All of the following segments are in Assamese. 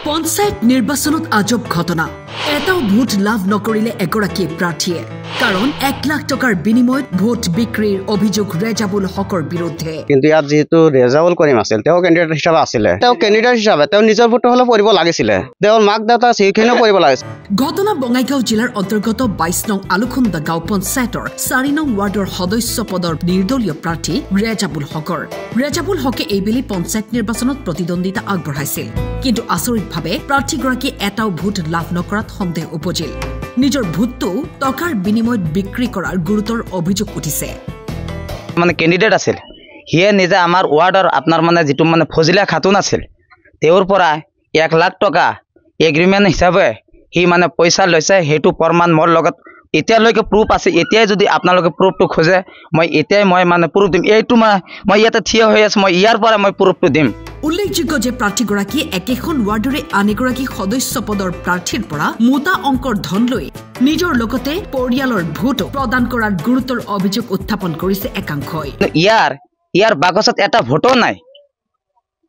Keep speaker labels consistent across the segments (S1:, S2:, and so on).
S1: পঞ্চায়ত নিৰ্বাচনত আজব ঘটনা এটাও ভোট লাভ নকৰিলে এগৰাকী প্ৰাৰ্থীয়ে কাৰণ 1 লাখ টকাৰ বিনিময়ত ভোট বিক্ৰীৰ অভিযোগ ৰেজাবুল হকৰ বিৰুদ্ধে
S2: কিন্তু ইয়াত যেহেতু ৰেজাবুল কৰিম আছিল তেওঁ ক্যান্ডিডেট হিচাপে আছিল তেওঁ ক্যান্ডিডেট হিচাপে তেওঁ নিজৰ ভোট হলে পৰিব লাগিছিল তেওঁৰ মাক দেউতা সেইখিনিও পৰিব লাগিছিল
S1: ঘটনা বঙাইগাঁও জিলাৰ অন্তৰ্গত 22 নং আলুখুন্দা গাঁও পঞ্চায়তৰ 4 নং ৱাৰ্ডৰ সদস্য পদৰ নিৰ্দলীয় প্ৰাৰ্থী ৰেজাবুল হকৰ ৰেজাবুল হকে এইবেলি পঞ্চায়ত নিৰ্বাচনত প্ৰতিদ্বন্দ্বিতা আগবঢ়াইছিল কিন্তু আচৰিতভাৱে প্ৰাৰ্থীগৰাকী এটাও ভোট লাভ নকৰাত সন্দেহ উপজিল নিজৰ ভোটটো টকাৰ বিনিময়ত বিক্ৰী কৰাৰ গুৰুতৰ অভিযোগ উঠিছে
S3: মানে ক্যান্ডিডেট আছিল হিয়ে নিজে আমাৰ ৱাৰ্ডৰ আপোনাৰ মানে যেটো মানে ফজিলা খাতুন আছিল তেওঁৰ পৰা 1 লাখ টকা এগ্ৰিমেন্ট হিচাপে হি মানে পইচা লৈছে হেতু প্ৰমাণ মোৰ লগত এতিয়ালৈকে প্ৰুফ আছে এতিয়াই যদি আপোনালোকে প্ৰুফটো খোজে মই এতিয়াই মই মানে প্ৰুফ দিম এইটো মই ইয়াতে থিয় হৈ আছে মই ইয়াৰ পৰা মই প্ৰুফটো দিম
S1: উল্লেখযোগ্য যে প্ৰাৰ্থীগৰাকী একেখন ৱাৰ্ডৰে আনেগৰাকী সদস্য পদৰ প্ৰাৰ্থীৰ পৰা মোটা অংকৰ ধন লৈ নিজৰ লগতে পৰিয়ালৰ ভোট প্ৰদান কৰাৰ গুৰুতৰ অভিযোগ উত্থাপন কৰিছে একাংশই
S3: ইয়াৰ বাকচত এটা ভোটো নাই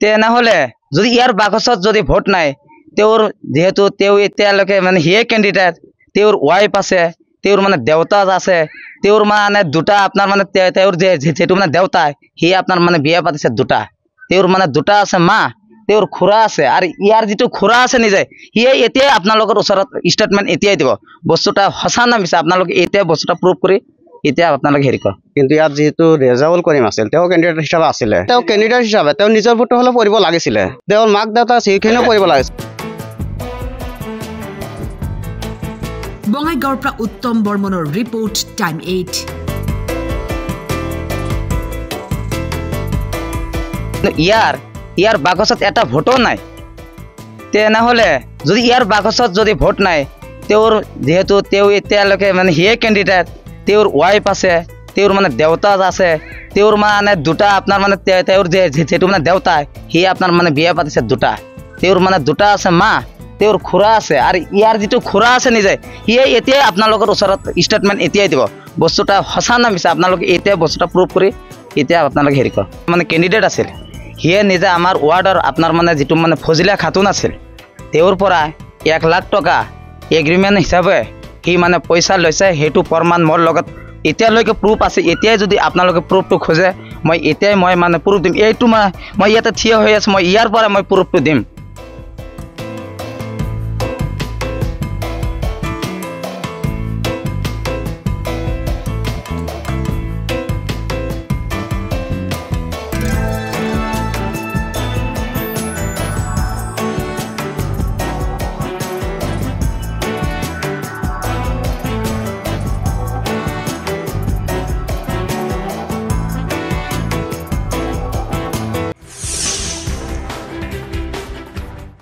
S3: তেনেহলে যদি ইয়াৰ বাকচত যদি ভোট নাই তেওঁৰ যেহেতু তেওঁ এতিয়ালৈকে মানে হিয়ে ক্যান্ডিডেট তেওঁৰ ওয়াইফ আছে তেওঁৰ মানে দেউতা আছে তেওঁৰ মানে দুটা আপোনাৰ মানে তেওঁৰ যেটো মানে দেউতা হি আপোনাৰ মানে বিয়া পাতিছে দুটা তেওঁৰ মানে দুটা আছে মা তেওঁৰ খুৰা আছে আৰু ইয়াৰ যেটো খুৰা আছে নিজে হিয়ে এতিয়া আপোনালোকৰ ওচৰত ষ্টেটমেন্ট এতিয়াই দিব বস্তুটা হসা না মিছা আপোনালোকে এতিয়া বস্তুটা প্ৰুফ কৰি এতিয়া আপোনালোকে হেৰি কৰ
S2: কিন্তু ইয়াত যেহেতু ৰেজাবুল কৰিম আছিল তেওঁ ক্যান্ডিডেট হিচাপে আছিল তেওঁ ক্যান্ডিডেট হিচাপে তেওঁ নিজৰ ভোট হলে পৰিব লাগিছিল তেওঁৰ মাক দেউতা সেইখিনিও পৰিব লাগিছিল
S1: বঙাইগাঁৱৰ পৰা উত্তম বৰ্মনৰ ৰিপোৰ্ট টাইম 8
S3: ইয়াৰ বাকচত এটা ভোটো নাই তেনেহলে যদি ইয়াৰ বাকচত যদি ভোট নাই তেওঁৰ যেহেতু তেওঁ এতিয়ালৈকে মানে হিয়ে ক্যান্ডিডেট তেওঁৰ ওয়াইফ আছে তেওঁৰ মানে দেউতা আছে তেওঁৰ মানে দুটা আপোনাৰ মানে তেওঁৰ যেটো মানে দেউতা হি আপোনাৰ মানে বিয়া পাতিছে দুটা তেওঁৰ মানে দুটা আছে মা তেওঁৰ খুৰা আছে আৰু ইয়াৰ যেটো খুৰা আছে নিজে হিয়ে এতিয়া আপোনালোকৰ ওচৰত ষ্টেটমেন্ট এতিয়াই দিব বস্তুটা হসা না মিছা আপোনালোকে এতিয়া বস্তুটা প্ৰুফ কৰি এতিয়া আপোনালোকে হেৰি কৰ মানে ক্যান্ডিডেট আছিল হিয়ে নিজে আমাৰ ৱাৰ্ডৰ আপোনাৰ মানে যেটো মানে ফজিলা খাতুন আছিল তেওঁৰ পৰা 1 লাখ টকা এগ্ৰিমেন্ট হিচাপে হি মানে পইচা লৈছে হেতু প্ৰমাণ মোৰ লগত এতিয়ালৈকে প্ৰুফ আছে এতিয়াই যদি আপোনালোকে প্ৰুফটো খোজে মই এতিয়াই মই মানে প্ৰুফ দিম এইটো মই ইয়াতে থিয় হৈ আছে মই ইয়াৰ পৰা মই প্ৰুফটো দিম